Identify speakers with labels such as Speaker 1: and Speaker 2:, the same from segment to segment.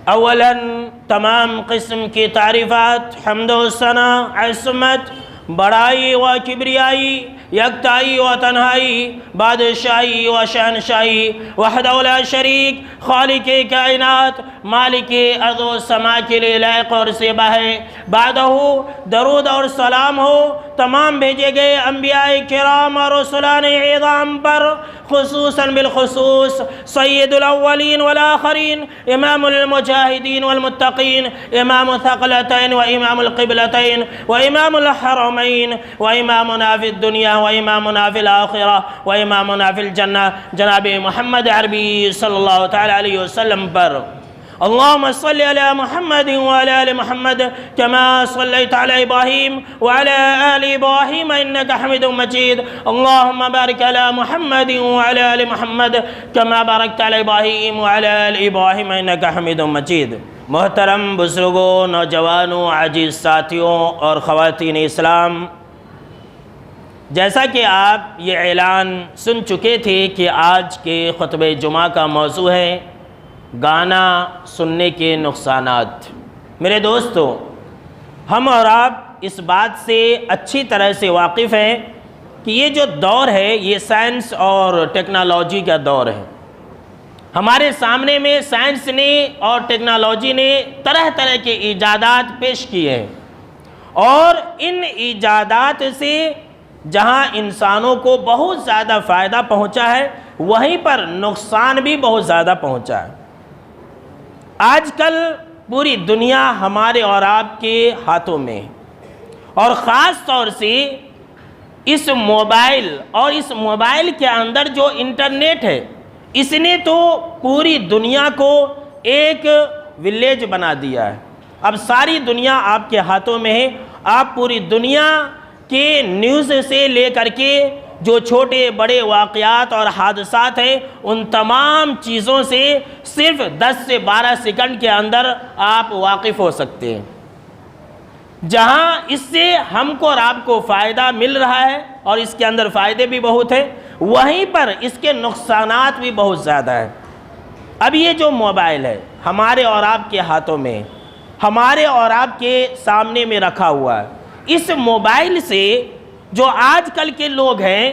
Speaker 1: اولاً تمام قسم کی تعریفات، حمد و ثنا، عصمت، بڑائی و کبریائی، یکتائی و تنہائی، بادشاہی و شہنشاہی، وحدہ لا شریک، خالق کائنات، مالک ارض و سما کے لیے لائق اور سیبہ ہے۔ بعدہ درود اور سلام ہو تمام بھیجے گئے انبیاء کرام اور رسولان اعظام پر، خصوصاً بالخصوص سید الاولین والآخرین، امام المجاہدین والمتقین، امام الثقلتین و امام القبلتین و امام الحرمین و امامنا فی الدنیا و امامنا فی الآخرہ و امامنا فی الجنہ، جناب محمد عربی صلی اللہ تعالی علیہ وسلم پر۔ اللهم صل على محمد وعلى آل محمد كما صليت على إبراهيم وعلى آل إبراهيم إنك حميد مجيد. اللهم بارك على محمد وعلى آل محمد كما باركت على إبراهيم وعلى آل إبراهيم إنك حميد مجيد. محترم بزرگوں، نوجوانوں، عزیز ساتھیوں اور خواتین اسلام، جیسا کہ آپ یہ اعلان سن چکے تھے کہ آج کے خطبہ جمعہ کا موضوع ہے گانا سننے کے نقصانات۔ میرے دوستو، ہم اور آپ اس بات سے اچھی طرح سے واقف ہیں کہ یہ جو دور ہے یہ سائنس اور ٹیکنالوجی کا دور ہے۔ ہمارے سامنے میں سائنس نے اور ٹیکنالوجی نے طرح طرح کے ایجادات پیش کیے ہیں، اور ان ایجادات سے جہاں انسانوں کو بہت زیادہ فائدہ پہنچا ہے وہیں پر نقصان بھی بہت زیادہ پہنچا ہے۔ آج کل پوری دنیا ہمارے اور آپ کے ہاتھوں میں، اور خاص طور سے اس موبائل اور اس موبائل کے اندر جو انٹرنیٹ ہے، اس نے تو پوری دنیا کو ایک ولیج بنا دیا ہے۔ اب ساری دنیا آپ کے ہاتھوں میں ہے۔ آپ پوری دنیا کے نیوز سے لے کر کے جو چھوٹے بڑے واقعات اور حادثات ہیں ان تمام چیزوں سے صرف 10 سے 12 سیکنڈ کے اندر آپ واقف ہو سکتے ہیں۔ جہاں اس سے ہم کو اور آپ کو فائدہ مل رہا ہے اور اس کے اندر فائدے بھی بہت ہیں، وہیں پر اس کے نقصانات بھی بہت زیادہ ہیں۔ اب یہ جو موبائل ہے ہمارے اور آپ کے ہاتھوں میں، ہمارے اور آپ کے سامنے میں رکھا ہوا ہے، اس موبائل سے جو آج کل کے لوگ ہیں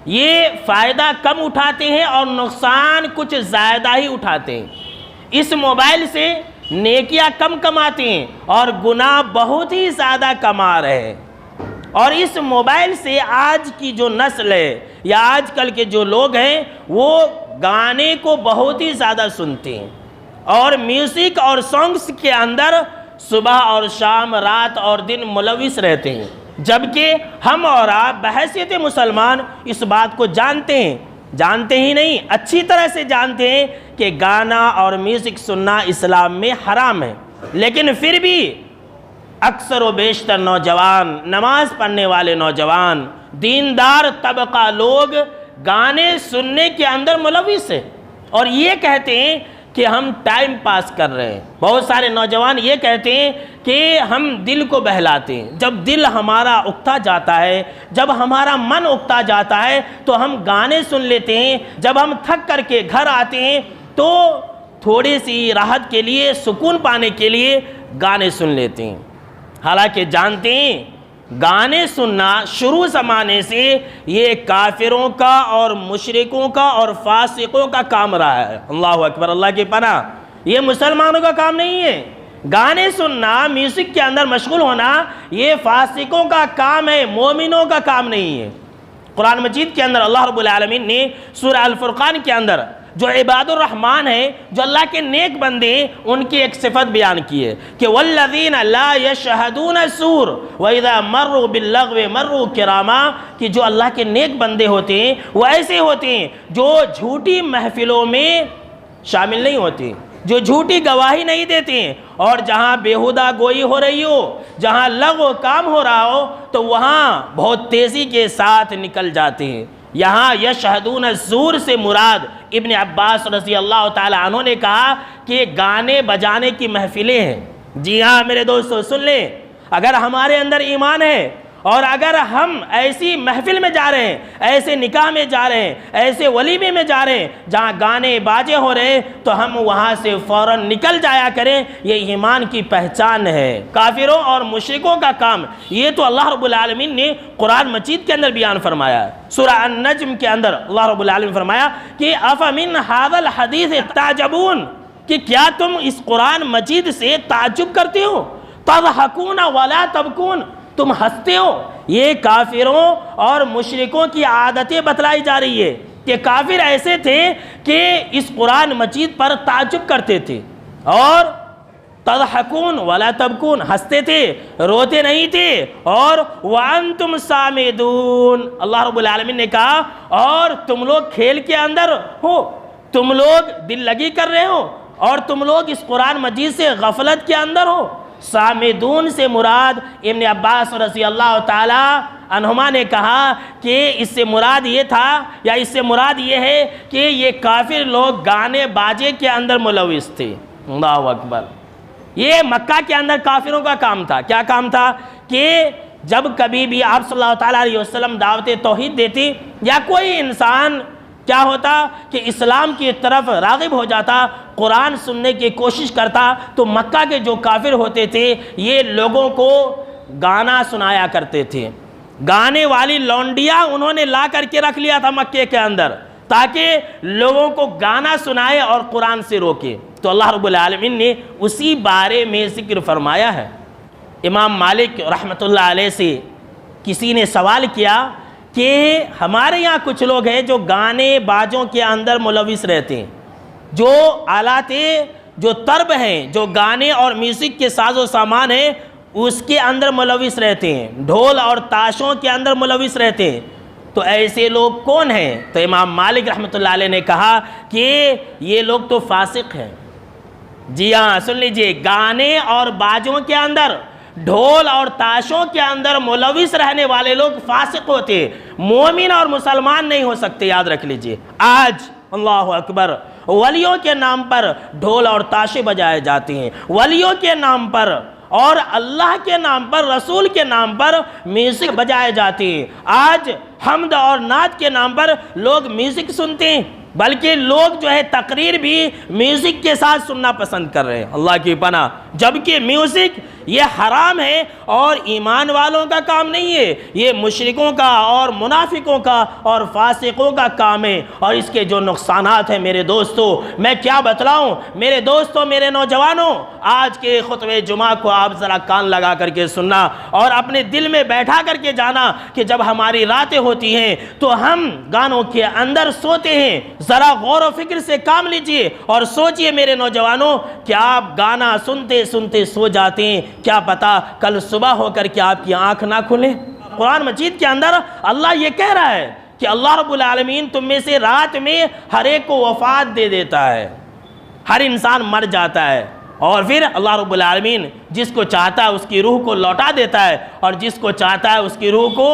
Speaker 1: یہ فائدہ کم اٹھاتے ہیں اور نقصان کچھ زیادہ ہی اٹھاتے ہیں۔ اس موبائل سے نیکیاں کم کماتے ہیں اور گناہ بہت ہی زیادہ کما رہے ہیں۔ اور اس موبائل سے آج کی جو نسل ہے یا آج کل کے جو لوگ ہیں وہ گانے کو بہت ہی زیادہ سنتے ہیں، اور میوزک اور سانگز کے اندر صبح اور شام، رات اور دن ملوث رہتے ہیں، جبکہ ہم اور آپ بحیثیت مسلمان اس بات کو جانتے ہی نہیں، اچھی طرح سے جانتے ہیں کہ گانا اور میوزک سننا اسلام میں حرام ہے، لیکن پھر بھی اکثر و بیشتر نوجوان، نماز پڑھنے والے نوجوان، دیندار طبقہ لوگ گانے سننے کے اندر ملوث ہیں اور یہ کہتے ہیں کہ ہم ٹائم پاس کر رہے ہیں۔ بہت سارے نوجوان یہ کہتے ہیں کہ ہم دل کو بہلاتے ہیں۔ جب دل ہمارا اکتا جاتا ہے، جب ہمارا من اکتا جاتا ہے تو ہم گانے سن لیتے ہیں۔ جب ہم تھک کر کے گھر آتے ہیں تو تھوڑی سی راحت کے لیے، سکون پانے کے لیے گانے سن لیتے ہیں، حالانکہ جانتے ہیں گانے سننا شروع زمانے سے یہ کافروں کا اور مشرکوں کا اور فاسقوں کا کام رہا ہے۔ اللہ اکبر، اللہ کی پناہ، یہ مسلمانوں کا کام نہیں ہے۔ گانے سننا، میوزک کے اندر مشغول ہونا یہ فاسقوں کا کام ہے، مومنوں کا کام نہیں ہے۔ قرآن مجید کے اندر اللہ رب العالمین نے سورہ الفرقان کے اندر جو عباد الرحمن ہیں، جو اللہ کے نیک بندے ہیں، ان کی ایک صفت بیان کی ہے کہ والذین لا یشہدون الزور واذا مروا باللغو مروا کراما، کہ جو اللہ کے نیک بندے ہوتے ہیں وہ ایسے ہوتے ہیں جو جھوٹی محفلوں میں شامل نہیں ہوتے، جو جھوٹی گواہی نہیں دیتے ہیں، اور جہاں بیہودہ گوئی ہو رہی ہو، جہاں لغو کام ہو رہا ہو تو وہاں بہت تیزی کے ساتھ نکل جاتے ہیں۔ یہاں یشہدون الزور سے مراد ابن عباس رضی اللہ تعالی عنہ نے کہا کہ گانے بجانے کی محفلیں ہیں۔ جی ہاں میرے دوستو، سن لیں، اگر ہمارے اندر ایمان ہے اور اگر ہم ایسی محفل میں جا رہے ہیں، ایسے نکاح میں جا رہے ہیں، ایسے ولیمے میں جا رہے ہیں جہاں گانے باجے ہو رہے ہیں، تو ہم وہاں سے فوراً نکل جایا کریں۔ یہ ایمان کی پہچان ہے۔ کافروں اور مشرکوں کا کام یہ تو اللہ رب العالمین نے قرآن مجید کے اندر بیان فرمایا ہے۔ سورہ النجم کے اندر اللہ رب العالمین فرمایا کہ أَفَمِنْ هَذَا الْحَدِيثِ تَعْجَبُونَ کہ کیا تم اس قرآن مجید سے تعجب کرتے ہو؟ تَضْحَكُونَ وَلَا تَبْكُونَ تم ہنستے ہو۔ یہ کافروں اور مشرکوں کی عادتیں بتلائی جا رہی ہے کہ کافر ایسے تھے کہ اس قرآن مجید پر تعجب کرتے تھے اور تضحکون ولا تبکون ہنستے تھے، روتے نہیں تھے، اور وانتم سامدون اللہ رب العالمین نے کہا اور تم لوگ کھیل کے اندر ہو، تم لوگ دل لگی کر رہے ہو، اور تم لوگ اس قرآن مجید سے غفلت کے اندر ہو۔ سامدون سے مراد ابن عباس رضی اللہ تعالی عنہما نے کہا کہ اس سے مراد یہ تھا یا اس سے مراد یہ ہے کہ یہ کافر لوگ گانے باجے کے اندر ملوث تھے۔ اللہ اکبر۔ یہ مکہ کے اندر کافروں کا کام تھا۔ کیا کام تھا کہ جب کبھی بھی آپ صلی اللہ تعالیٰ علیہ وسلم دعوت توحید دیتی یا کوئی انسان کیا ہوتا کہ اسلام کی طرف راغب ہو جاتا، قرآن سننے کی کوشش کرتا، تو مکہ کے جو کافر ہوتے تھے یہ لوگوں کو گانا سنایا کرتے تھے۔ گانے والی لونڈیاں انہوں نے لا کر کے رکھ لیا تھا مکے کے اندر تاکہ لوگوں کو گانا سنائے اور قرآن سے روکے۔ تو اللہ رب العالمین نے اسی بارے میں ذکر فرمایا ہے۔ امام مالک رحمۃ اللہ علیہ سے کسی نے سوال کیا کہ ہمارے یہاں کچھ لوگ ہیں جو گانے باجوں کے اندر ملوث رہتے ہیں، جو آلات جو طرب ہیں، جو گانے اور میوزک کے ساز و سامان ہیں اس کے اندر ملوث رہتے ہیں، ڈھول اور تاشوں کے اندر ملوث رہتے ہیں، تو ایسے لوگ کون ہیں؟ تو امام مالک رحمۃ اللہ علیہ نے کہا کہ یہ لوگ تو فاسق ہیں۔ جی ہاں، سن لیجئے، گانے اور باجوں کے اندر، ڈھول اور تاشوں کے اندر ملوث رہنے والے لوگ فاسق ہوتے، مومن اور مسلمان نہیں ہو سکتے، یاد رکھ لیجئے۔ آج اللہ اکبر ولیوں کے نام پر ڈھول اور تاشے بجائے جاتے ہیں، ولیوں کے نام پر اور اللہ کے نام پر، رسول کے نام پر میوزک بجائے جاتے ہیں۔ آج حمد اور نعت کے نام پر لوگ میوزک سنتے ہیں، بلکہ لوگ جو ہے تقریر بھی میوزک کے ساتھ سننا پسند کر رہے ہیں، اللہ کی پناہ، جبکہ میوزک یہ حرام ہے اور ایمان والوں کا کام نہیں ہے، یہ مشرکوں کا اور منافقوں کا اور فاسقوں کا کام ہے، اور اس کے جو نقصانات ہیں میرے دوستو میں کیا بتلاؤں۔ میرے دوستو، میرے نوجوانوں، آج کے خطبہ جمعہ کو آپ ذرا کان لگا کر کے سننا اور اپنے دل میں بیٹھا کر کے جانا کہ جب ہماری راتیں ہوتی ہیں تو ہم گانوں کے اندر سوتے ہیں۔ ذرا غور و فکر سے کام لیجئے اور سوچئے میرے نوجوانوں، کیا آپ گانا سنتے سنتے سو جاتے ہیں؟ کیا پتا کل صبح ہو کر کے آپ کی آنکھ نہ کھلے۔ قرآن مجید کے اندر اللہ یہ کہہ رہا ہے کہ اللہ رب العالمین تم میں سے رات میں ہر ایک کو وفات دے دیتا ہے، ہر انسان مر جاتا ہے، اور پھر اللہ رب العالمین جس کو چاہتا ہے اس کی روح کو لوٹا دیتا ہے اور جس کو چاہتا ہے اس کی روح کو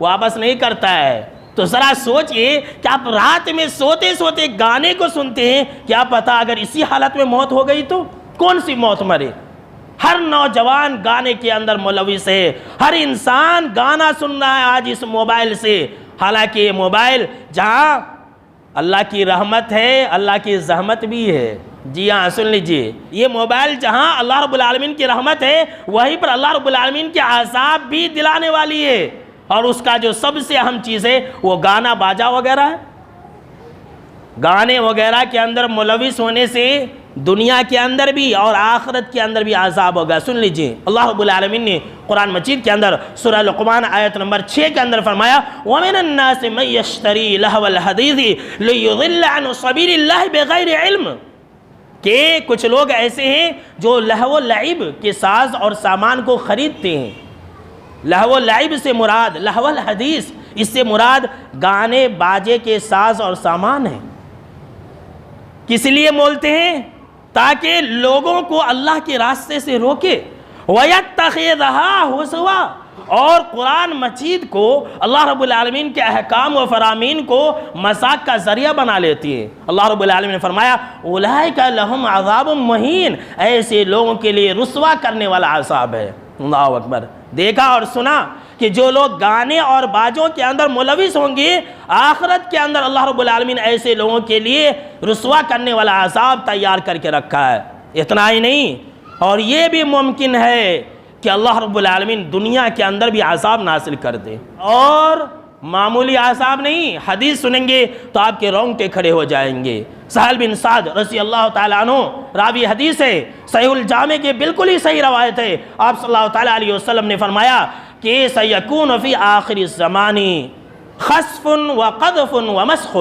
Speaker 1: واپس نہیں کرتا ہے۔ تو ذرا سوچئے کہ آپ رات میں سوتے سوتے گانے کو سنتے ہیں، کیا پتا اگر اسی حالت میں موت ہو گئی تو کون سی موت مرے۔ ہر نوجوان گانے کے اندر ملوث ہے، ہر انسان گانا سن رہا ہے آج اس موبائل سے، حالانکہ یہ موبائل جہاں اللہ کی رحمت ہے اللہ کی زحمت بھی ہے۔ جی ہاں، سن لیجئے، یہ موبائل جہاں اللہ رب العالمین کی رحمت ہے وہیں پر اللہ رب العالمین کے عذاب بھی دلانے والی ہے، اور اس کا جو سب سے اہم چیز ہے وہ گانا باجا وغیرہ ہے۔ گانے وغیرہ کے اندر ملوث ہونے سے دنیا کے اندر بھی اور آخرت کے اندر بھی عذاب ہوگا۔ سن لیجئے، اللہ رب العالمین نے قرآن مجید کے اندر سورہ لقمان آیت نمبر 6 کے اندر فرمایا وَمِنَ النَّاسِ مَن يَشْتَرِي لَهْوَ الْحَدِيثِ لِيُضِلَّ عَنْ سَبِيلِ اللَّهِ بِغَيْرِ علم، کہ کچھ لوگ ایسے ہیں جو لہو و لعب کے ساز اور سامان کو خریدتے ہیں۔ لہو و لعب سے مراد لہو الحدیث، اس سے مراد گانے باجے کے ساز اور سامان ہیں۔ کس لیے بولتے ہیں؟ تاکہ لوگوں کو اللہ کے راستے سے روکے، وَيَتَّخِذَهَا هُزُوًا، اور قرآن مجید کو اللہ رب العالمین کے احکام و فرامین کو مذاق کا ذریعہ بنا لیتی ہے۔ اللہ رب العالمین نے فرمایا أُولَئِكَ لَهُمْ عَذَابٌ مُّهِينٌ، ایسے لوگوں کے لیے رسوا کرنے والا عذاب ہے۔ اللہ اکبر۔ دیکھا اور سنا کہ جو لوگ گانے اور باجوں کے اندر ملوث ہوں گے، آخرت کے اندر اللہ رب العالمین نے ایسے لوگوں کے لیے رسوا کرنے والا عذاب تیار کر کے رکھا ہے۔ اتنا ہی نہیں، اور یہ بھی ممکن ہے کہ اللہ رب العالمین دنیا کے اندر بھی عذاب نازل کر دے، اور معمولی عذاب نہیں۔ حدیث سنیں گے تو آپ کے رونگٹے کھڑے ہو جائیں گے۔ سہل بن سعد رضی اللہ تعالیٰ عنہ راوی حدیث ہے، صحیح الجامع کے بالکل ہی صحیح روایت ہے۔ آپ صلی اللہ تعالیٰ علیہ وسلم نے فرمایا کہ سیکون فی آخر الزمان خسف وقذف ومسخ،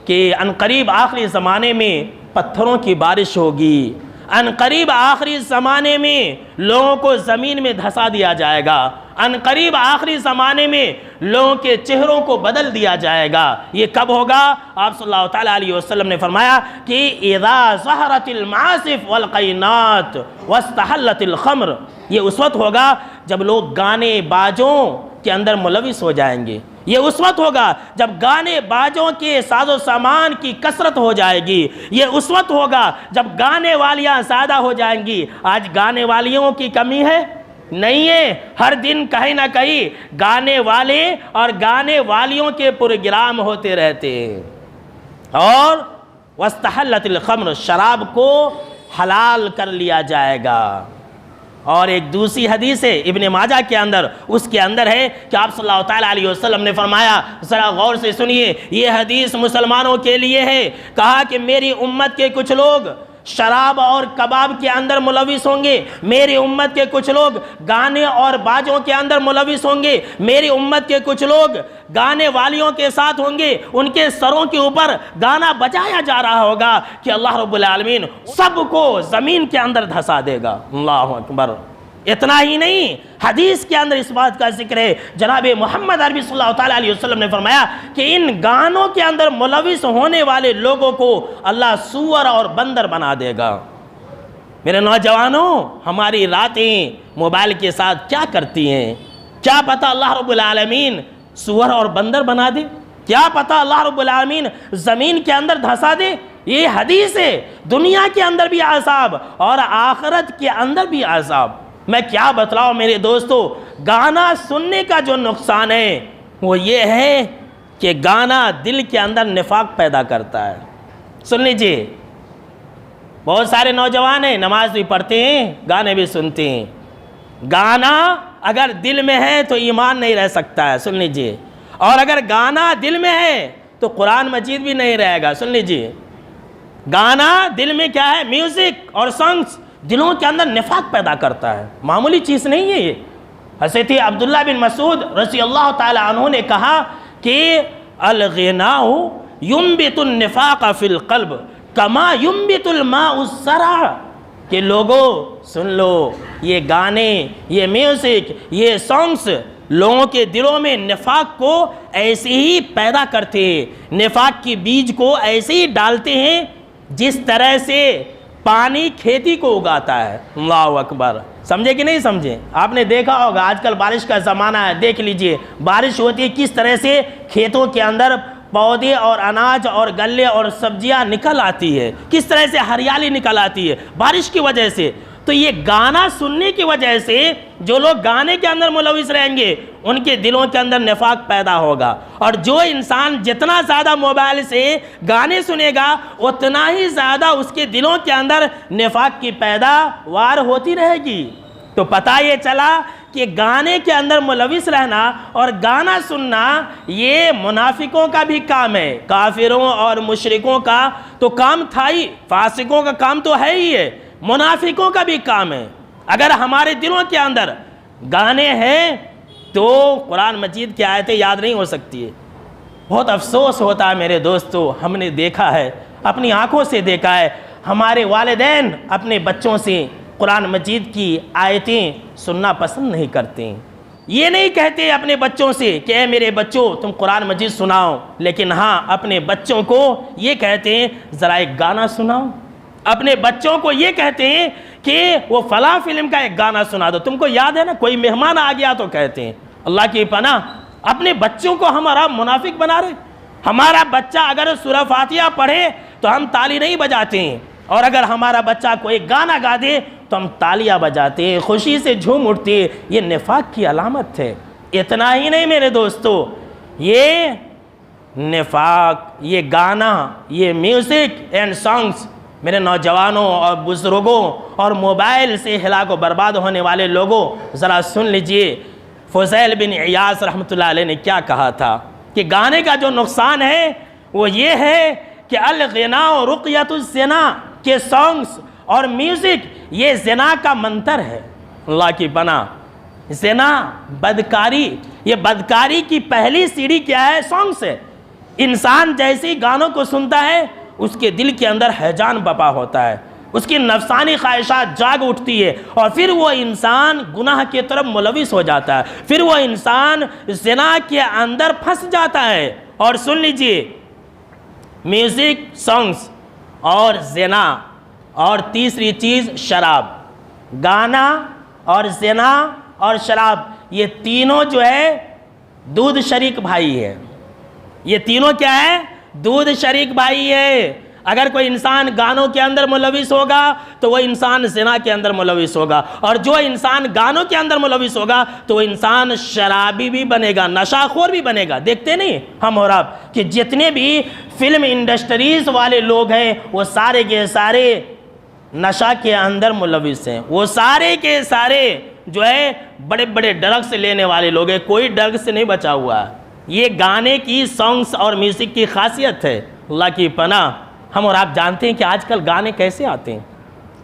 Speaker 1: کہ عنقریب آخری زمانے میں پتھروں کی بارش ہوگی، عنقریب آخری زمانے میں لوگوں کو زمین میں دھسا دیا جائے گا، عنقریب آخری زمانے میں لوگوں کے چہروں کو بدل دیا جائے گا۔ یہ کب ہوگا؟ آپ صلی اللہ تعالیٰ علیہ وسلم نے فرمایا کہ اذا ظہرت المعازف والقینات واستحلت الخمر، یہ اس وقت ہوگا جب لوگ گانے باجوں کے اندر ملوث ہو جائیں گے، یہ اس وقت ہوگا جب گانے باجوں کے ساز و سامان کی کثرت ہو جائے گی، یہ اس وقت ہوگا جب گانے والیاں زیادہ ہو جائیں گی۔ آج گانے والیوں کی کمی ہے؟ نہیں ہے، ہر دن کہیں نہ کہیں گانے والے اور گانے والیوں کے پروگرام ہوتے رہتے ہیں۔ اور واستحلت الخمر، شراب کو حلال کر لیا جائے گا۔ اور ایک دوسری حدیث ہے ابن ماجہ کے اندر، اس کے اندر ہے کہ آپ صلی اللہ تعالیٰ علیہ وسلم نے فرمایا، ذرا غور سے سنیے، یہ حدیث مسلمانوں کے لیے ہے، کہا کہ میری امت کے کچھ لوگ شراب اور کباب کے اندر ملوث ہوں گے، میری امت کے کچھ لوگ گانے اور باجوں کے اندر ملوث ہوں گے، میری امت کے کچھ لوگ گانے والیوں کے ساتھ ہوں گے، ان کے سروں کے اوپر گانا بجایا جا رہا ہوگا کہ اللہ رب العالمین سب کو زمین کے اندر دھسا دے گا۔ اللہ اکبر۔ اتنا ہی نہیں، حدیث کے اندر اس بات کا ذکر ہے، جناب محمد عربی صلی اللہ تعالیٰ علیہ وسلم نے فرمایا کہ ان گانوں کے اندر ملوث ہونے والے لوگوں کو اللہ سور اور بندر بنا دے گا۔ میرے نوجوانوں، ہماری راتیں موبائل کے ساتھ کیا کرتی ہیں؟ کیا پتہ اللہ رب العالمین سور اور بندر بنا دے؟ کیا پتہ اللہ رب العالمین زمین کے اندر دھسا دے؟ یہ حدیث ہے، دنیا کے اندر بھی عذاب اور آخرت کے اندر بھی عذاب۔ میں کیا بتلاؤں میرے دوستو، گانا سننے کا جو نقصان ہے وہ یہ ہے کہ گانا دل کے اندر نفاق پیدا کرتا ہے۔ سن لیجئے، بہت سارے نوجوان ہیں، نماز بھی پڑھتے ہیں، گانے بھی سنتے ہیں۔ گانا اگر دل میں ہے تو ایمان نہیں رہ سکتا ہے، سن لیجئے، اور اگر گانا دل میں ہے تو قرآن مجید بھی نہیں رہے گا۔ سن لیجئے، گانا دل میں کیا ہے؟ میوزک اور سانگز دلوں کے اندر نفاق پیدا کرتا ہے، معمولی چیز نہیں ہے یہ۔ حضرت عبداللہ بن مسعود رضی اللہ تعالی عنہ نے کہا کہ الغناء ينبت النفاق فی القلب کما ينبت الماء الزرع، کہ لوگوں سن لو، یہ گانے، یہ میوزک، یہ سانگز لوگوں کے دلوں میں نفاق کو ایسے ہی پیدا کرتے ہیں، نفاق کی بیج کو ایسے ہی ڈالتے ہیں جس طرح سے پانی کھیتی کو اگاتا ہے۔ اللہ اکبر۔ سمجھے کہ نہیں سمجھے؟ آپ نے دیکھا ہوگا آج کل بارش کا زمانہ ہے، دیکھ لیجئے بارش ہوتی ہے کس طرح سے کھیتوں کے اندر پودے اور اناج اور گلے اور سبزیاں نکل آتی ہے، کس طرح سے ہریالی نکل آتی ہے بارش کی وجہ سے۔ تو یہ گانا سننے کی وجہ سے جو لوگ گانے کے اندر ملوث رہیں گے ان کے دلوں کے اندر نفاق پیدا ہوگا، اور جو انسان جتنا زیادہ موبائل سے گانے سنے گا اتنا ہی زیادہ اس کے دلوں کے اندر نفاق کی پیداوار ہوتی رہے گی۔ تو پتہ یہ چلا کہ گانے کے اندر ملوث رہنا اور گانا سننا یہ منافقوں کا بھی کام ہے، کافروں اور مشرکوں کا تو کام تھا ہی، فاسقوں کا کام تو ہے ہی ہے، منافقوں کا بھی کام ہے۔ اگر ہمارے دلوں کے اندر گانے ہیں تو قرآن مجید کی آیتیں یاد نہیں ہو سکتی ہے۔ بہت افسوس ہوتا ہے میرے دوستو، ہم نے دیکھا ہے، اپنی آنکھوں سے دیکھا ہے، ہمارے والدین اپنے بچوں سے قرآن مجید کی آیتیں سننا پسند نہیں کرتے ہیں۔ یہ نہیں کہتے اپنے بچوں سے کہ اے میرے بچوں تم قرآن مجید سناؤ، لیکن ہاں اپنے بچوں کو یہ کہتے ہیں ذرا ایک گانا سناؤ، اپنے بچوں کو یہ کہتے ہیں کہ وہ فلاں فلم کا ایک گانا سنا دو۔ تم کو یاد ہے نا، کوئی مہمان آ گیا تو کہتے ہیں اللہ کی پناہ، اپنے بچوں کو ہمارا منافق بنا رہے۔ ہمارا بچہ اگر سورہ فاتحہ پڑھے تو ہم تالی نہیں بجاتے ہیں، اور اگر ہمارا بچہ کوئی گانا گا دے تو ہم تالیاں بجاتے ہیں، خوشی سے جھوم اٹھتے ہیں، یہ نفاق کی علامت ہے۔ اتنا ہی نہیں میرے دوستو، یہ نفاق، یہ گانا، یہ میوزک اینڈ سانگز میرے نوجوانوں اور بزرگوں اور موبائل سے ہلاک و برباد ہونے والے لوگوں، ذرا سن لیجئے فضیل بن عیاض رحمۃ اللہ علیہ نے کیا کہا تھا کہ گانے کا جو نقصان ہے وہ یہ ہے کہ الغناء و رقیۃ الزنا، کہ سانگز اور میوزک یہ زنا کا منتر ہے، اللہ کی پناہ۔ زنا، بدکاری، یہ بدکاری کی پہلی سیڑھی کیا ہے؟ سانگز ہے۔ انسان جیسی گانوں کو سنتا ہے اس کے دل کے اندر ہیجان بپا ہوتا ہے، اس کی نفسانی خواہشات جاگ اٹھتی ہے، اور پھر وہ انسان گناہ کی طرف ملوث ہو جاتا ہے، پھر وہ انسان زنا کے اندر پھنس جاتا ہے۔ اور سن لیجئے، میوزک، سانگز اور زنا، اور تیسری چیز شراب، گانا اور زنا اور شراب، یہ تینوں جو ہے دودھ شریک بھائی ہے۔ یہ تینوں کیا ہے؟ دودھ شریک بھائی ہے۔ اگر کوئی انسان گانوں کے اندر ملوث ہوگا تو وہ انسان زنا کے اندر ملوث ہوگا، اور جو انسان گانوں کے اندر ملوث ہوگا تو وہ انسان شرابی بھی بنے گا، نشہ خور بھی بنے گا۔ دیکھتے نہیں ہم اور آپ کہ جتنے بھی فلم انڈسٹریز والے لوگ ہیں وہ سارے کے سارے نشہ کے اندر ملوث ہیں، وہ سارے کے سارے جو ہے بڑے بڑے ڈرگس لینے والے لوگ ہیں، کوئی ڈرگس سے نہیں بچا ہوا ہے۔ یہ گانے کی، سانگز اور میوزک کی خاصیت ہے، اللہ کی پناہ۔ ہم اور آپ جانتے ہیں کہ آج کل گانے کیسے آتے ہیں،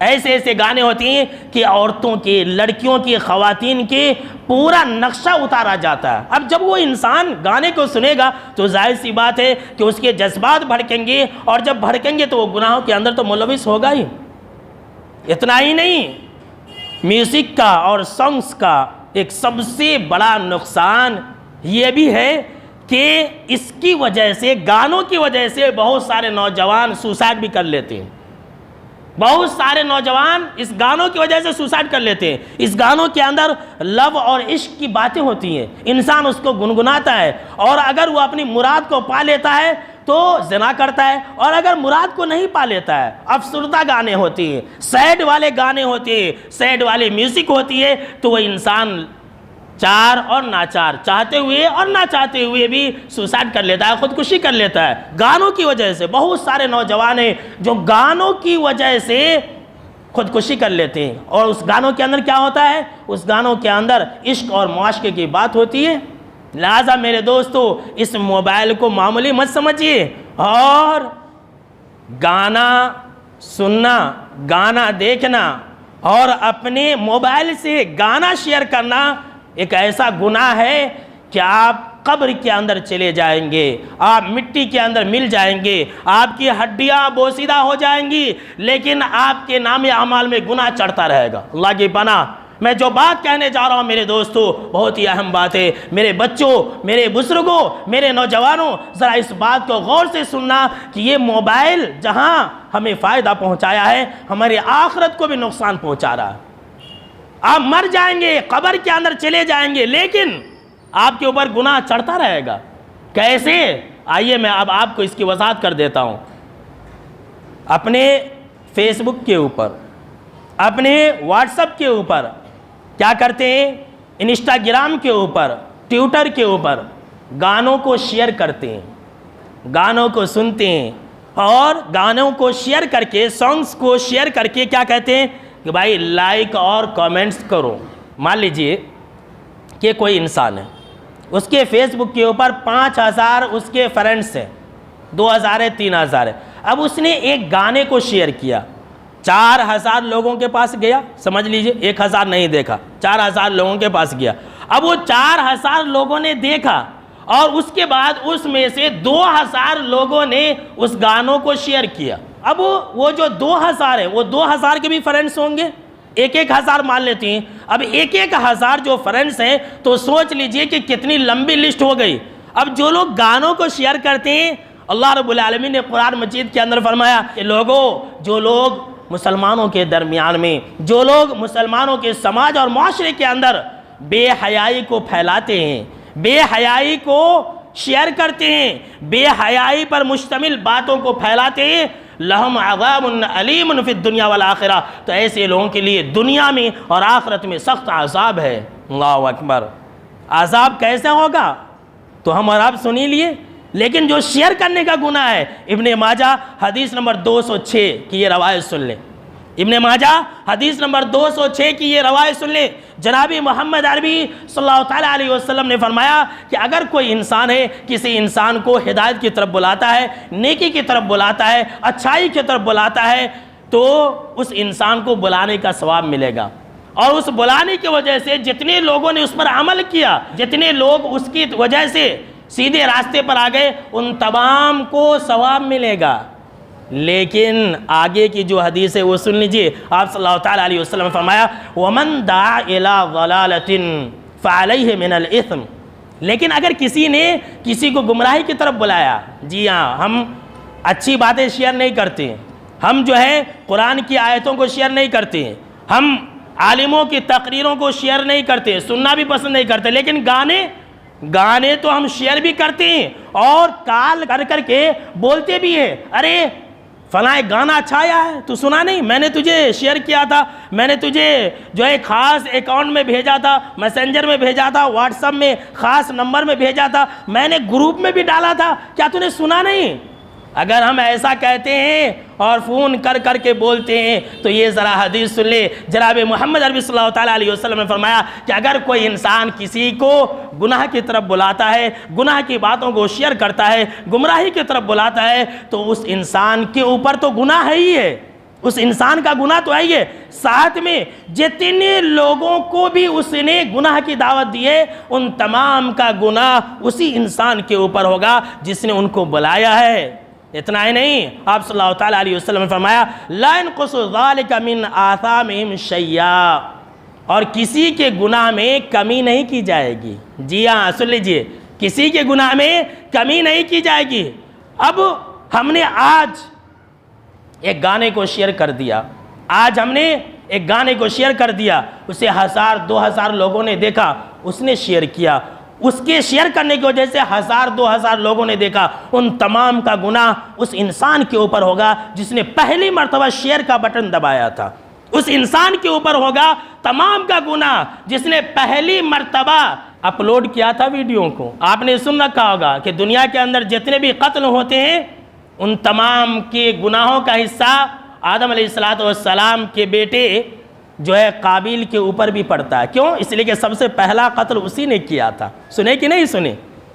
Speaker 1: ایسے ایسے گانے ہوتے ہیں کہ عورتوں کے، لڑکیوں کی، خواتین کے پورا نقشہ اتارا جاتا ہے۔ اب جب وہ انسان گانے کو سنے گا تو ظاہر سی بات ہے کہ اس کے جذبات بھڑکیں گے، اور جب بھڑکیں گے تو وہ گناہوں کے اندر تو ملوث ہوگا ہی۔ اتنا ہی نہیں، میوزک کا اور سانگز کا ایک سب سے بڑا نقصان یہ بھی ہے کہ اس کی وجہ سے، گانوں کی وجہ سے بہت سارے نوجوان سوسائڈ بھی کر لیتے ہیں۔ بہت سارے نوجوان اس گانوں کی وجہ سے سوسائڈ کر لیتے ہیں۔ اس گانوں کے اندر لو اور عشق کی باتیں ہوتی ہیں، انسان اس کو گنگناتا ہے، اور اگر وہ اپنی مراد کو پا لیتا ہے تو زنا کرتا ہے، اور اگر مراد کو نہیں پا لیتا ہے، افسردہ گانے ہوتی ہیں، سیڈ والے گانے ہوتے ہیں، سیڈ والے میوزک ہوتی ہے، تو وہ انسان چار اور ناچار، چاہتے ہوئے اور نہ چاہتے ہوئے بھی سوسائڈ کر لیتا ہے، خودکشی کر لیتا ہے گانوں کی وجہ سے۔ بہت سارے نوجوان ہیں جو گانوں کی وجہ سے خودکشی کر لیتے ہیں، اور اس گانوں کے اندر کیا ہوتا ہے؟ اس گانوں کے اندر عشق اور معاشقے کی بات ہوتی ہے۔ لہٰذا میرے دوستو، اس موبائل کو معمولی مت سمجھیے، اور گانا سننا، گانا دیکھنا اور اپنے موبائل سے گانا شیئر کرنا ایک ایسا گناہ ہے کہ آپ قبر کے اندر چلے جائیں گے، آپ مٹی کے اندر مل جائیں گے، آپ کی ہڈیاں بوسیدہ ہو جائیں گی، لیکن آپ کے نام اعمال میں گناہ چڑھتا رہے گا، اللہ کی پناہ۔ میں جو بات کہنے جا رہا ہوں میرے دوستو، بہت ہی اہم بات ہے۔ میرے بچوں، میرے بزرگوں، میرے نوجوانوں، ذرا اس بات کو غور سے سننا کہ یہ موبائل جہاں ہمیں فائدہ پہنچایا ہے، ہماری آخرت کو بھی نقصان پہنچا رہا ہے۔ آپ مر جائیں گے، قبر کے اندر چلے جائیں گے، لیکن آپ کے اوپر گناہ چڑھتا رہے گا۔ کیسے؟ آئیے میں اب آپ کو اس کی وضاحت کر دیتا ہوں۔ اپنے فیس بک کے اوپر، اپنے واٹس ایپ کے اوپر کیا کرتے ہیں؟ انسٹاگرام کے اوپر، ٹویٹر کے اوپر گانوں کو شیئر کرتے ہیں، گانوں کو سنتے ہیں، اور گانوں کو شیئر کر کے، سانگز کو شیئر کر کے کیا کہتے ہیں کہ بھائی لائک اور کامنٹس کرو۔ مان لیجئے کہ کوئی انسان ہے، اس کے فیس بک کے اوپر 5000 اس کے فرینڈس ہیں، 2000 ہے، 3000 ہے۔ اب اس نے ایک گانے کو شیئر کیا، 4000 لوگوں کے پاس گیا، سمجھ لیجئے 1000 نہیں دیکھا، 4000 لوگوں کے پاس گیا۔ اب وہ 4000 لوگوں نے دیکھا، اور اس کے بعد اس میں سے 2000 لوگوں نے اس گانوں کو شیئر کیا۔ اب وہ جو 2000 ہے، وہ 2000 کے بھی فرینڈس ہوں گے، 1000 مان لیتے ہیں۔ اب 1000 جو فرینڈس ہیں تو سوچ لیجئے کہ کتنی لمبی لسٹ ہو گئی۔ اب جو لوگ گانوں کو شیئر کرتے ہیں، اللہ رب العالمین نے قرآن مجید کے اندر فرمایا کہ لوگوں، جو لوگ مسلمانوں کے درمیان میں، جو لوگ مسلمانوں کے سماج اور معاشرے کے اندر بے حیائی کو پھیلاتے ہیں، بے حیائی کو شیئر کرتے ہیں، بے حیائی پر مشتمل باتوں کو پھیلاتے ہیں، لہم عذاب علیم فی الدنیا والآخرہ، تو ایسے لوگوں کے لیے دنیا میں اور آخرت میں سخت عذاب ہے۔ اللہ اکبر۔ عذاب کیسے ہوگا تو ہم اور آپ سنی لیے، لیکن جو شیئر کرنے کا گناہ ہے، ابن ماجہ حدیث نمبر 206 کی یہ روایت سن لیں۔ ابن ماجہ حدیث نمبر 206 کی یہ روایت سن لیں۔ جناب محمد عربی صلی اللہ تعالیٰ علیہ وسلم نے فرمایا کہ اگر کوئی انسان ہے کسی انسان کو ہدایت کی طرف بلاتا ہے، نیکی کی طرف بلاتا ہے، اچھائی کی طرف بلاتا ہے، تو اس انسان کو بلانے کا ثواب ملے گا، اور اس بلانے کی وجہ سے جتنے لوگوں نے اس پر عمل کیا، جتنے لوگ اس کی وجہ سے سیدھے راستے پر آ گئے، ان تمام کو ثواب ملے گا۔ لیکن آگے کی جو حدیث ہے وہ سن لیجئے۔ آپ صلی اللہ تعالیٰ علیہ وسلم نے فرمایا وَمَن دَعَا إِلَىٰ ضَلَالَةٍ فَعَلَيْهِ مِنَ الْإِثْمِ، لیکن اگر کسی نے کسی کو گمراہی کی طرف بلایا، جی ہاں، ہم اچھی باتیں شیئر نہیں کرتے ہیں، ہم جو ہے قرآن کی آیتوں کو شیئر نہیں کرتے ہیں، ہم عالموں کی تقریروں کو شیئر نہیں کرتے، سننا بھی پسند نہیں کرتے، لیکن گانے تو ہم شیئر بھی کرتے ہیں اور کال کر کے بولتے بھی ہیں، ارے فلاں ایک گانا اچھا آیا ہے، تو سنا نہیں، میں نے تجھے شیئر کیا تھا، میں نے تجھے جو ہے خاص اکاؤنٹ میں بھیجا تھا، میسنجر میں بھیجا تھا، واٹس ایپ میں خاص نمبر میں بھیجا تھا، میں نے گروپ میں بھی ڈالا تھا، کیا تو نے سنا نہیں؟ اگر ہم ایسا کہتے ہیں اور فون کر کے بولتے ہیں تو یہ ذرا حدیث سن لے۔ جناب محمد عربی صلی اللہ تعالیٰ علیہ وسلم نے فرمایا کہ اگر کوئی انسان کسی کو گناہ کی طرف بلاتا ہے، گناہ کی باتوں کو شیئر کرتا ہے، گمراہی کی طرف بلاتا ہے، تو اس انسان کے اوپر تو گناہ ہے ہی ہے، اس انسان کا گناہ تو ہے ہی ہے، ساتھ میں جتنے لوگوں کو بھی اس نے گناہ کی دعوت دی ہے، ان تمام کا گناہ اسی انسان کے اوپر ہوگا جس نے ان کو بلایا ہے۔ اتنا ہی نہیں، آپ صلی اللہ تعالیٰ علیہ وسلم نے فرمایا لا ينقص ذلك من آثامهم شيئا، اور کسی کے گناہ میں کمی نہیں کی جائے گی۔ جی ہاں، سن لیجئے، کسی کے گناہ میں کمی نہیں کی جائے گی۔ اب ہم نے آج ایک گانے کو شیئر کر دیا، آج ہم نے ایک گانے کو شیئر کر دیا، اسے 1000-2000 لوگوں نے دیکھا، اس نے شیئر کیا، اس کے شیئر کرنے کی وجہ سے 1000-2000 لوگوں نے دیکھا، ان تمام کا گناہ اس انسان کے اوپر ہوگا جس نے پہلی مرتبہ شیئر کا بٹن دبایا تھا، اس انسان کے اوپر ہوگا تمام کا گناہ جس نے پہلی مرتبہ اپلوڈ کیا تھا ویڈیو کو۔ آپ نے سن رکھا ہوگا کہ دنیا کے اندر جتنے بھی قتل ہوتے ہیں ان تمام کے گناہوں کا حصہ آدم علیہ السلام کے بیٹے جو ہے قابیل کے اوپر بھی پڑتا ہے۔ کیوں؟ اس لیے کہ سب سے پہلا قتل اسی نے کیا تھا۔ سنے کہ نہیں سنے؟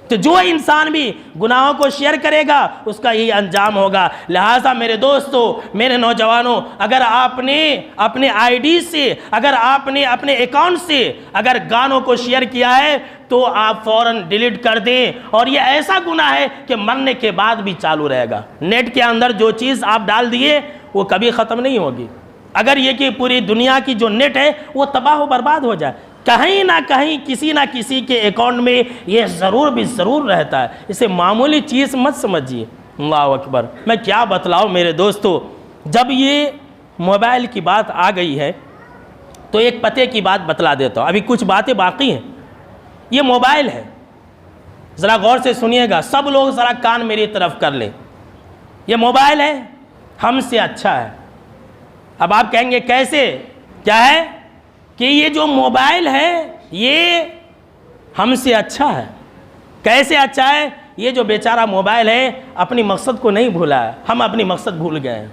Speaker 1: تو جو انسان بھی گناہوں کو شیئر کرے گا اس کا یہی انجام ہوگا۔ لہٰذا میرے دوستو، میرے نوجوانوں، اگر آپ نے اپنے آئی ڈی سے، اگر آپ نے اپنے اکاؤنٹ سے اگر گانوں کو شیئر کیا ہے تو آپ فوراً ڈیلیٹ کر دیں، اور یہ ایسا گناہ ہے کہ مرنے کے بعد بھی چالو رہے گا۔ نیٹ کے اندر جو چیز آپ ڈال دیے وہ کبھی ختم نہیں ہوگی۔ اگر یہ کہ پوری دنیا کی جو نیٹ ہے وہ تباہ و برباد ہو جائے، کہیں نہ کہیں کسی نہ کسی کے اکاؤنٹ میں یہ ضرور رہتا ہے، اسے معمولی چیز مت سمجھیے۔ اللہ اکبر۔ میں کیا بتلاؤں میرے دوستو، جب یہ موبائل کی بات آ گئی ہے تو ایک پتے کی بات بتلا دیتا ہوں، ابھی کچھ باتیں باقی ہیں۔ یہ موبائل ہے، ذرا غور سے سنیے گا، سب لوگ ذرا کان میری طرف کر لیں۔ یہ موبائل ہے، ہم سے اچھا ہے۔ اب آپ کہیں گے کیسے؟ کیا ہے کہ یہ جو موبائل ہے یہ ہم سے اچھا ہے۔ کیسے اچھا ہے؟ یہ جو بیچارہ موبائل ہے اپنی مقصد کو نہیں بھولا ہے، ہم اپنی مقصد بھول گئے ہیں۔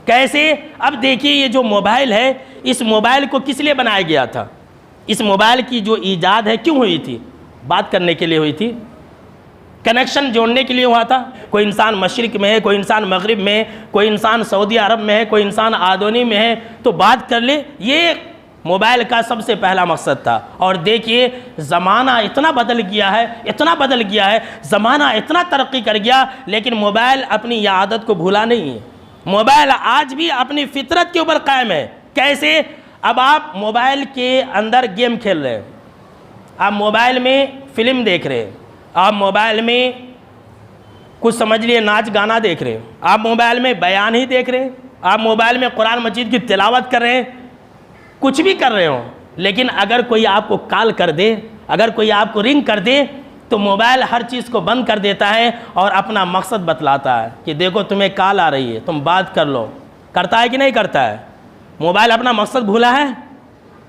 Speaker 1: کیسے؟ اب دیکھیے، یہ جو موبائل ہے اس موبائل کو کس لیے بنایا گیا تھا؟ اس موبائل کی جو ایجاد ہے کیوں ہوئی تھی؟ بات کرنے کے لیے ہوئی تھی، کنیکشن جوڑنے کے لیے ہوا تھا۔ کوئی انسان مشرق میں ہے، کوئی انسان مغرب میں ہے، کوئی انسان سعودی عرب میں ہے، کوئی انسان آدونی میں ہے، تو بات کر لے۔ یہ موبائل کا سب سے پہلا مقصد تھا۔ اور دیکھیے زمانہ اتنا بدل گیا ہے، زمانہ اتنا ترقی کر گیا، لیکن موبائل اپنی یہ عادت کو بھولا نہیں ہے۔ موبائل آج بھی اپنی فطرت کے اوپر قائم ہے۔ کیسے؟ اب آپ موبائل کے اندر گیم کھیل رہے ہیں، آپ موبائل میں فلم دیکھ رہے ہیں، آپ موبائل میں کچھ سمجھ لیے ناچ گانا دیکھ رہے ہیں، آپ موبائل میں بیان ہی دیکھ رہے ہیں، آپ موبائل میں قرآن مجید کی تلاوت کر رہے ہیں، کچھ بھی کر رہے ہوں، لیکن اگر کوئی آپ کو کال کر دے، اگر کوئی آپ کو رنگ کر دے تو موبائل ہر چیز کو بند کر دیتا ہے اور اپنا مقصد بتلاتا ہے کہ دیکھو تمہیں کال آ رہی ہے، تم بات کر لو. کرتا ہے کہ نہیں کرتا ہے؟ موبائل اپنا مقصد بھولا ہے؟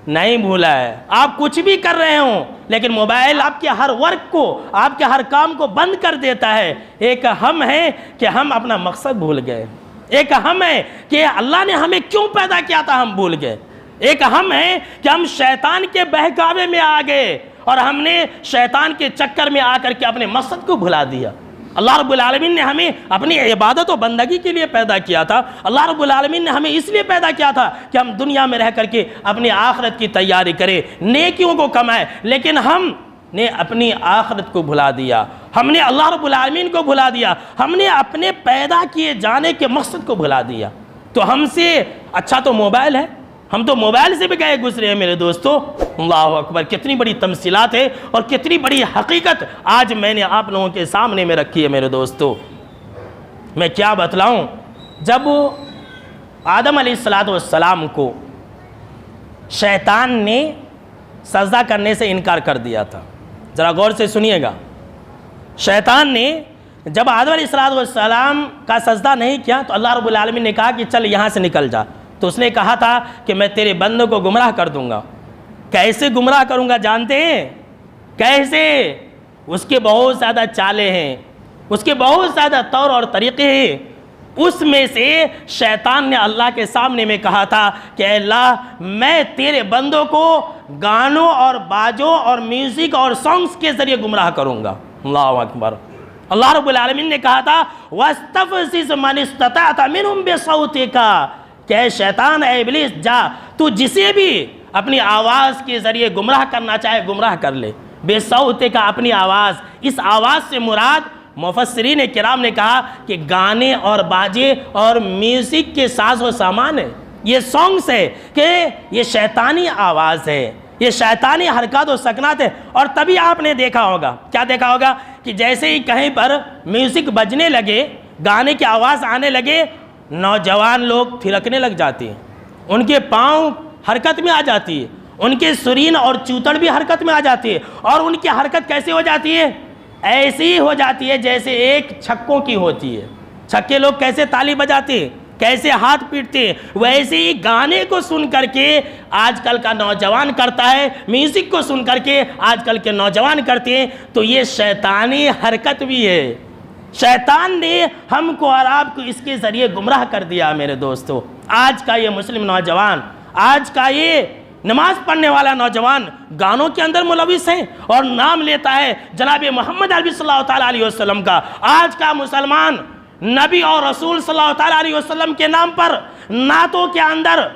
Speaker 1: نہیں بھولا ہے. آپ کچھ بھی کر رہے ہوں لیکن موبائل آپ کے ہر ورک کو، آپ کے ہر کام کو بند کر دیتا ہے. ایک ہم ہے کہ ہم اپنا مقصد بھول گئے. ایک ہم ہے کہ اللہ نے ہمیں کیوں پیدا کیا تھا ہم بھول گئے. ایک ہم ہے کہ ہم شیطان کے بہکاوے میں آ گئے اور ہم نے شیطان کے چکر میں آ کر کے اپنے مقصد کو بھلا دیا. اللہ رب العالمین نے ہمیں اپنی عبادت و بندگی کے لیے پیدا کیا تھا. اللہ رب العالمین نے ہمیں اس لیے پیدا کیا تھا کہ ہم دنیا میں رہ کر کے اپنی آخرت کی تیاری کریں، نیکیوں کو کمائیں. لیکن ہم نے اپنی آخرت کو بھلا دیا، ہم نے اللہ رب العالمین کو بھلا دیا، ہم نے اپنے پیدا کیے جانے کے مقصد کو بھلا دیا. تو ہم سے اچھا تو موبائل ہے، ہم تو موبائل سے بھی گئے گزرے ہیں میرے دوستو. اللہ اکبر، کتنی بڑی تمثیلات ہے اور کتنی بڑی حقیقت آج میں نے آپ لوگوں کے سامنے میں رکھی ہے میرے دوستو. میں کیا بتلاؤں، جب آدم علیہ السلام کو شیطان نے سجدہ کرنے سے انکار کر دیا تھا. ذرا غور سے سنیے گا. شیطان نے جب آدم علیہ السلام کا سجدہ نہیں کیا تو اللہ رب العالمین نے کہا کہ چل یہاں سے نکل جا. تو اس نے کہا تھا کہ میں تیرے بندوں کو گمراہ کر دوں گا. کیسے گمراہ کروں گا جانتے ہیں؟ کیسے؟ اس کے بہت زیادہ چالیں ہیں، اس کے بہت زیادہ طور اور طریقے ہیں. اس میں سے شیطان نے اللہ کے سامنے میں کہا تھا کہ اے اللہ، میں تیرے بندوں کو گانوں اور باجوں اور میوزک اور سانگز کے ذریعے گمراہ کروں گا. اللہ اکبر. اللہ رب العالمین نے کہا تھا وَاسْتَفْزِزْ مَنِ اسْتَطَعْتَ مِنْهُمْ بِصَوْتِكَ، کہ اے شیطان، اے ابلیس، جا تو جسے بھی اپنی آواز کے ذریعے گمراہ کرنا چاہے گمراہ کر لے. بے صوتے کا اپنی آواز، اس آواز سے مراد مفسرین کرام نے کہا کہ گانے اور باجے اور میوزک کے ساز و سامان ہے. یہ سانگز ہے کہ یہ شیطانی آواز ہے، یہ شیطانی حرکات و سکنات ہے. اور تبھی آپ نے دیکھا ہوگا، کیا دیکھا ہوگا، کہ جیسے ہی کہیں پر میوزک بجنے لگے، گانے کی آواز آنے لگے، نوجوان لوگ تھرکنے لگ جاتے ہیں، ان کے پاؤں حرکت میں آ جاتی ہے، ان کے سرین اور چوتڑ بھی حرکت میں آ جاتی ہے. اور ان کی حرکت کیسے ہو جاتی ہے؟ ایسی ہو جاتی ہے جیسے ایک چھکوں کی ہوتی ہے. چھکے لوگ کیسے تالی بجاتے ہیں، کیسے ہاتھ پیٹتے ہیں، ویسے ہی گانے کو سن کر کے آج کل کا نوجوان کرتا ہے، میوزک کو سن کر کے آج کل کے نوجوان کرتے ہیں. تو یہ شیطانی حرکت بھی ہے. شیطان نے ہم کو اور آپ کو اس کے ذریعے گمراہ کر دیا میرے دوستو. آج کا یہ مسلم نوجوان، آج کا یہ نماز پڑھنے والا نوجوان گانوں کے اندر ملوث ہے اور نام لیتا ہے جناب محمد عربی صلی اللہ تعالیٰ علیہ وسلم کا. آج کا مسلمان نبی اور رسول صلی اللہ تعالیٰ علیہ وسلم کے نام پر نعتوں کے اندر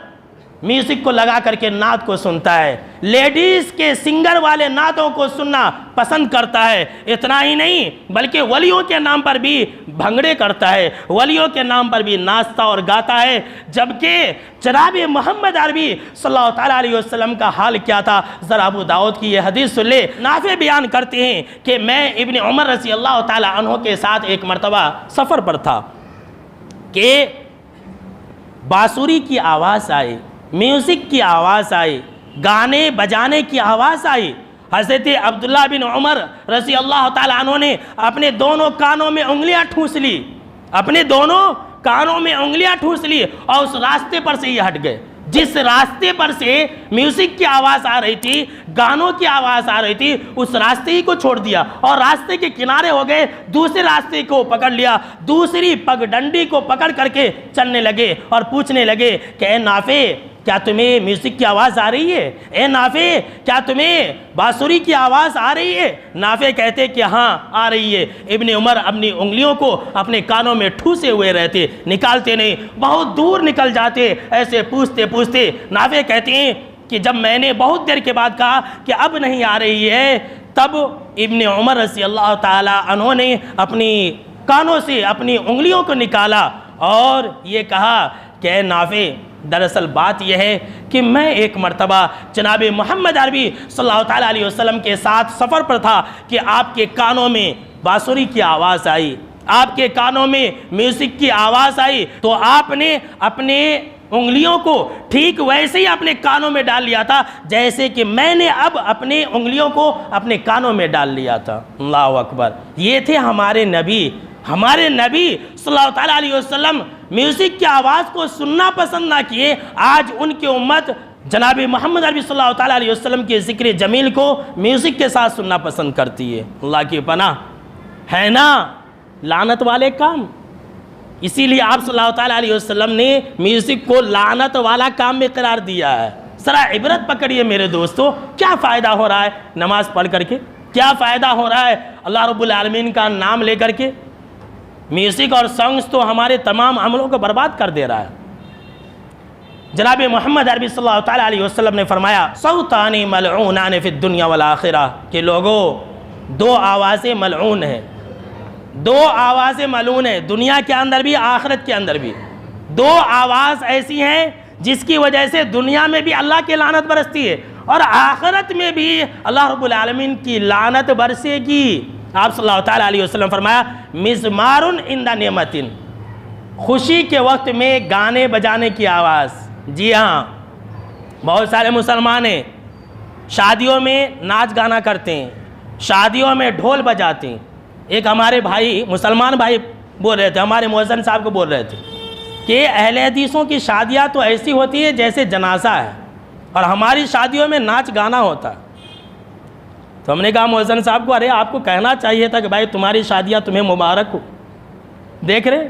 Speaker 1: میوزک کو لگا کر کے نعت کو سنتا ہے، لیڈیز کے سنگر والے نعتوں کو سننا پسند کرتا ہے. اتنا ہی نہیں بلکہ ولیوں کے نام پر بھی بھنگڑے کرتا ہے، ولیوں کے نام پر بھی ناچتا اور گاتا ہے. جبکہ جناب محمد عربی صلی اللہ تعالیٰ علیہ وسلم کا حال کیا تھا، ذرا ابو داؤد کی یہ حدیث سن لے. نافع بیان کرتے ہیں کہ میں ابن عمر رضی اللہ تعالیٰ عنہ کے ساتھ ایک مرتبہ سفر پر تھا کہ بانسری کی آواز آئی، میوزک کی آواز آئی، گانے بجانے کی آواز آئی. حضرت عبداللہ بن عمر رضی اللہ تعالیٰ عنہ نے اپنے دونوں کانوں میں انگلیاں ٹھونس لی، اپنے دونوں کانوں میں انگلیاں ٹھونس لی اور اس راستے پر سے یہ ہٹ گئے. جس راستے پر سے میوزک کی آواز آ رہی تھی، گانوں کی آواز آ رہی تھی، اس راستے ہی کو چھوڑ دیا اور راستے کے کنارے ہو گئے. دوسرے راستے کو پکڑ لیا، دوسری پگ ڈنڈی کو پکڑ کر کے چلنے لگے اور پوچھنے لگے کہ اے نافع، کیا تمہیں میوزک کی آواز آ رہی ہے؟ اے نافع، کیا تمہیں بانسری کی آواز آ رہی ہے؟ نافع کہتے کہ ہاں آ رہی ہے. ابن عمر اپنی انگلیوں کو اپنے کانوں میں ٹھوسے ہوئے رہتے، نکالتے نہیں، بہت دور نکل جاتے. ایسے پوچھتے پوچھتے نافع کہتے ہیں کہ جب میں نے بہت دیر کے بعد کہا کہ اب نہیں آ رہی ہے، تب ابن عمر رضی اللہ تعالیٰ عنہ نے اپنی کانوں سے اپنی انگلیوں کو نکالا اور یہ کہا کہ اے نافع، دراصل بات یہ ہے کہ میں ایک مرتبہ جناب محمد عربی صلی اللہ تعالیٰ علیہ وسلم کے ساتھ سفر پر تھا کہ آپ کے کانوں میں بانسری کی آواز آئی، آپ کے کانوں میں میوزک کی آواز آئی، تو آپ نے اپنے انگلیوں کو ٹھیک ویسے ہی اپنے کانوں میں ڈال لیا تھا جیسے کہ میں نے اب اپنے انگلیوں کو اپنے کانوں میں ڈال لیا تھا۔ اللہ اکبر۔ یہ تھے ہمارے نبی صلی اللہ تعالیٰ علیہ وسلم میوزک کی آواز کو سننا پسند نہ کیے۔ آج ان کی امت جناب محمد عربی صلی اللہ تعالیٰ علیہ وسلم کے ذکر جمیل کو میوزک کے ساتھ سننا پسند کرتی ہے۔ اللہ کی پناہ ہے نا لعنت والے کام۔ اسی لیے آپ صلی اللہ تعالیٰ علیہ وسلم نے میوزک کو لعنت والا کام میں قرار دیا ہے۔ ذرا عبرت پکڑیے میرے دوستو، کیا فائدہ ہو رہا ہے نماز پڑھ کر کے؟ کیا فائدہ ہو رہا ہے اللہ رب العالمین کا نام لے کر کے؟ میوزک اور سانگز تو ہمارے تمام عملوں کو برباد کر دے رہا ہے۔ جناب محمد عربی صلی اللہ تعالیٰ علیہ وسلم نے فرمایا صوتان ملعونان فی الدنیا والآخرہ، کہ لوگوں دو آوازیں ملعون ہیں، دو آوازیں ملعون ہیں، دنیا کے اندر بھی آخرت کے اندر بھی۔ دو آواز ایسی ہیں جس کی وجہ سے دنیا میں بھی اللہ کی لعنت برستی ہے اور آخرت میں بھی اللہ رب العالمین کی لعنت برسے گی۔ آپ صلی اللہ تعالیٰ علیہ وسلم فرمایا مزمار عند نعمت، خوشی کے وقت میں گانے بجانے کی آواز۔ جی ہاں، بہت سارے مسلمان ہیں شادیوں میں ناچ گانا کرتے ہیں، شادیوں میں ڈھول بجاتے ہیں۔ ایک ہمارے بھائی مسلمان بھائی بول رہے تھے، ہمارے مؤذن صاحب کو بول رہے تھے کہ اہل حدیثوں کی شادیاں تو ایسی ہوتی ہیں جیسے جنازہ ہے اور ہماری شادیوں میں ناچ گانا ہوتا ہے۔ تو ہم نے کہا مؤذن صاحب کو، ارے آپ کو کہنا چاہیے تھا کہ بھائی تمہاری شادیاں تمہیں مبارک ہو۔ دیکھ رہے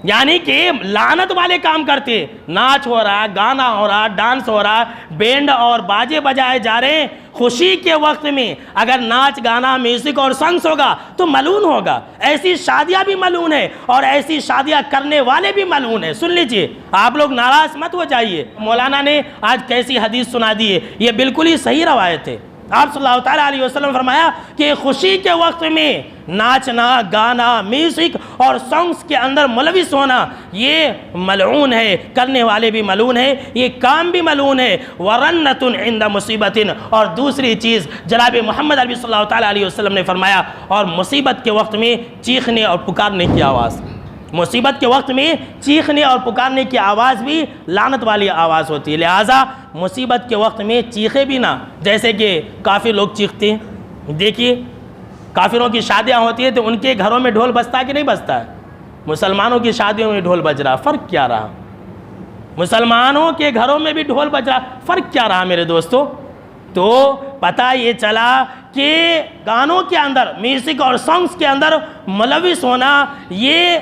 Speaker 1: یعنی کہ لعنت والے کام کرتے ہیں، ناچ ہو رہا ہے، گانا ہو رہا ہے، ڈانس ہو رہا ہے، بینڈ اور باجے بجائے جا رہے ہیں۔ خوشی کے وقت میں اگر ناچ گانا میوزک اور سانگز ہوگا تو ملعون ہوگا۔ ایسی شادیاں بھی ملعون ہیں اور ایسی شادیاں کرنے والے بھی ملعون ہیں۔ سن لیجئے، آپ لوگ ناراض مت ہو جائیے، مولانا نے آج کیسی حدیث سنا دی ہے، یہ بالکل ہی صحیح روایت ہے۔ آپ صلی اللہ تعالیٰ علیہ وسلم فرمایا کہ خوشی کے وقت میں ناچنا، گانا، میوزک اور سانگز کے اندر ملوث ہونا یہ ملعون ہے، کرنے والے بھی ملعون ہیں، یہ کام بھی ملعون ہے۔ ورنۃ عند مصیبت، اور دوسری چیز جناب محمد عربی صلی اللہ تعالیٰ علیہ وسلم نے فرمایا اور مصیبت کے وقت میں چیخنے اور پکارنے کی آواز، مصیبت کے وقت میں چیخنے اور پکارنے کی آواز بھی لعنت والی آواز ہوتی ہے۔ لہٰذا مصیبت کے وقت میں چیخے بھی نہ، جیسے کہ کافر لوگ چیختے ہیں۔ دیکھیے کافروں کی شادیاں ہوتی ہیں تو ان کے گھروں میں ڈھول بجتا ہے کہ نہیں بجتا ہے؟ مسلمانوں کی شادیوں میں ڈھول بج رہا، فرق کیا رہا؟ مسلمانوں کے گھروں میں بھی ڈھول بج رہا، فرق کیا رہا میرے دوستو؟ تو پتہ یہ چلا کہ گانوں کے اندر، میوزک اور سانگز کے اندر ملوث ہونا یہ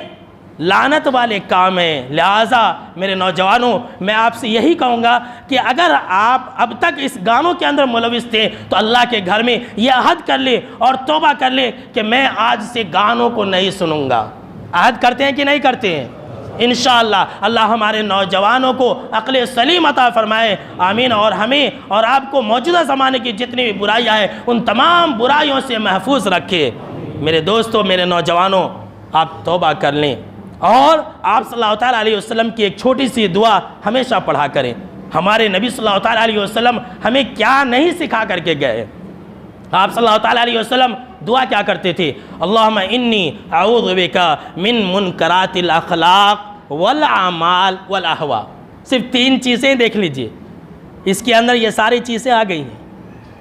Speaker 1: لعنت والے کام ہیں۔ لہٰذا میرے نوجوانوں، میں آپ سے یہی کہوں گا کہ اگر آپ اب تک اس گانوں کے اندر ملوث تھے تو اللہ کے گھر میں یہ عہد کر لیں اور توبہ کر لیں کہ میں آج سے گانوں کو نہیں سنوں گا۔ عہد کرتے ہیں کہ نہیں کرتے ہیں؟ انشاءاللہ اللہ ہمارے نوجوانوں کو عقل سلیم عطا فرمائے، آمین۔ اور ہمیں اور آپ کو موجودہ زمانے کی جتنی بھی برائیاں ہیں ان تمام برائیوں سے محفوظ رکھے۔ میرے دوستوں، میرے نوجوانوں، آپ توبہ کر لیں اور آپ صلی اللہ تعالیٰ علیہ وسلم کی ایک چھوٹی سی دعا ہمیشہ پڑھا کریں۔ ہمارے نبی صلی اللہ تعالیٰ علیہ وسلم ہمیں کیا نہیں سکھا کر کے گئے۔ آپ صلی اللہ تعالیٰ علیہ وسلم دعا کیا کرتے تھے؟ اللہم انی اعوذ بک من منکرات الاخلاق والاعمال والاہواء۔ صرف 3 چیزیں دیکھ لیجئے، اس کے اندر یہ ساری چیزیں آ گئی ہیں۔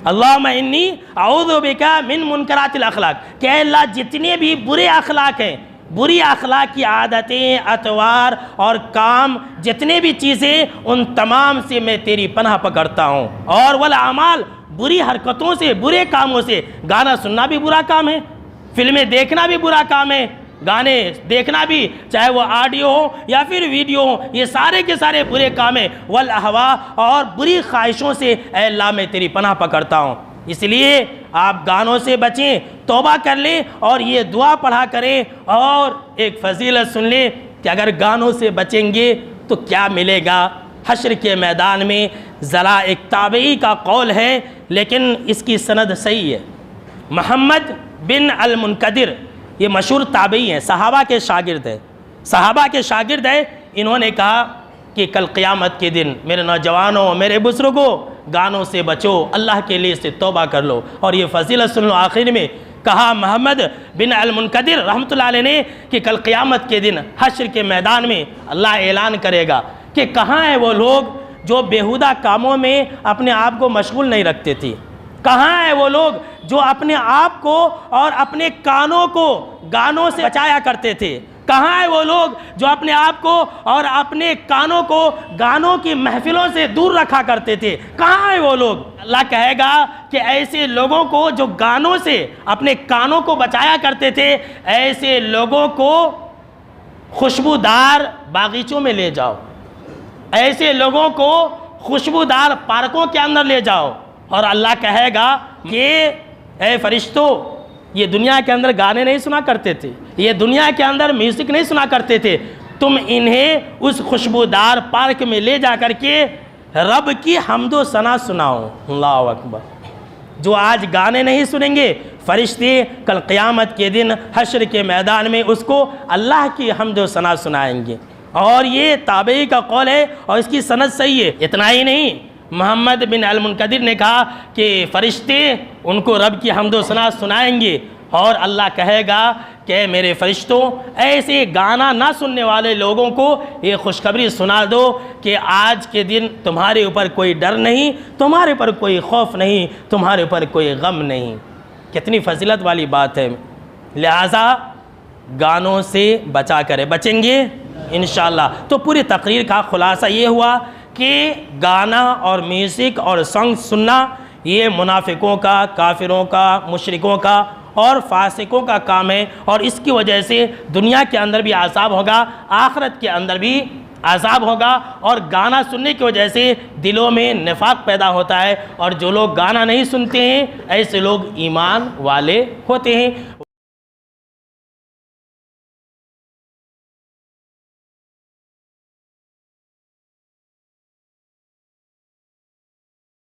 Speaker 1: اللہم انی اعوذ بک من منکرات الاخلاق، کہ اے اللہ جتنے بھی برے اخلاق ہیں، بری اخلاق کی عادتیں، اطوار اور کام، جتنے بھی چیزیں، ان تمام سے میں تیری پناہ پکڑتا ہوں۔ اور والاعمال، بری حرکتوں سے، برے کاموں سے۔ گانا سننا بھی برا کام ہے، فلمیں دیکھنا بھی برا کام ہے، گانے دیکھنا بھی، چاہے وہ آڈیو ہو یا پھر ویڈیو ہو، یہ سارے کے سارے برے کام ہیں۔ والاہواء، اور بری خواہشوں سے اے اللہ میں تیری پناہ پکڑتا ہوں۔ اس لیے آپ گانوں سے بچیں، توبہ کر لیں اور یہ دعا پڑھا کریں۔ اور ایک فضیلت سن لیں کہ اگر گانوں سے بچیں گے تو کیا ملے گا حشر کے میدان میں۔ ذرا ایک تابعی کا قول ہے لیکن اس کی سند صحیح ہے۔ محمد بن المنکدر، یہ مشہور تابعی ہیں، صحابہ کے شاگرد ہیں، صحابہ کے شاگرد ہیں۔ انہوں نے کہا کہ کل قیامت کے دن میرے نوجوانوں، میرے بزرگوں، گانوں سے بچو، اللہ کے لیے سے توبہ کر لو۔ اور یہ فضیلت سن لو، آخر میں کہا محمد بن المنکدر رحمۃ اللہ علیہ نے کہ کل قیامت کے دن حشر کے میدان میں اللہ اعلان کرے گا کہ کہاں ہیں وہ لوگ جو بیہودہ کاموں میں اپنے آپ کو مشغول نہیں رکھتے تھے؟ کہاں ہیں وہ لوگ جو اپنے آپ کو اور اپنے کانوں کو گانوں سے بچایا کرتے تھے؟ کہاں ہیں وہ لوگ جو اپنے آپ کو اور اپنے کانوں کو گانوں کی محفلوں سے دور رکھا کرتے تھے؟ کہاں ہیں وہ لوگ؟ اللہ کہے گا کہ ایسے لوگوں کو جو گانوں سے اپنے کانوں کو بچایا کرتے تھے، ایسے لوگوں کو خوشبودار باغیچوں میں لے جاؤ، ایسے لوگوں کو خوشبودار پارکوں کے اندر لے جاؤ، اور اللہ کہے گا کہ اے فرشتوں، یہ دنیا کے اندر گانے نہیں سنا کرتے تھے، یہ دنیا کے اندر میوزک نہیں سنا کرتے تھے، تم انہیں اس خوشبودار پارک میں لے جا کر کے رب کی حمد و ثنا سناؤ۔ اللہ اکبر۔ جو آج گانے نہیں سنیں گے، فرشتے کل قیامت کے دن حشر کے میدان میں اس کو اللہ کی حمد و ثنا سنائیں گے، اور یہ تابعی کا قول ہے اور اس کی سند صحیح ہے۔ اتنا ہی نہیں، محمد بن المنکدر نے کہا کہ فرشتے ان کو رب کی حمد و ثنا سنائیں گے، اور اللہ کہے گا کہ میرے فرشتوں، ایسے گانا نہ سننے والے لوگوں کو یہ خوشخبری سنا دو کہ آج کے دن تمہارے اوپر کوئی ڈر نہیں، تمہارے اوپر کوئی خوف نہیں، تمہارے اوپر کوئی غم نہیں۔ کتنی فضیلت والی بات ہے۔ لہٰذا گانوں سے بچیں گے انشاءاللہ۔ تو پوری تقریر کا خلاصہ یہ ہوا کہ گانا اور میوزک اور سانگ سننا یہ منافقوں کا، کافروں کا، مشرکوں کا اور فاسقوں کا کام ہے، اور اس کی وجہ سے دنیا کے اندر بھی عذاب ہوگا، آخرت کے اندر بھی عذاب ہوگا، اور گانا سننے کی وجہ سے دلوں میں نفاق پیدا ہوتا ہے، اور جو لوگ گانا نہیں سنتے ہیں ایسے لوگ ایمان والے ہوتے ہیں۔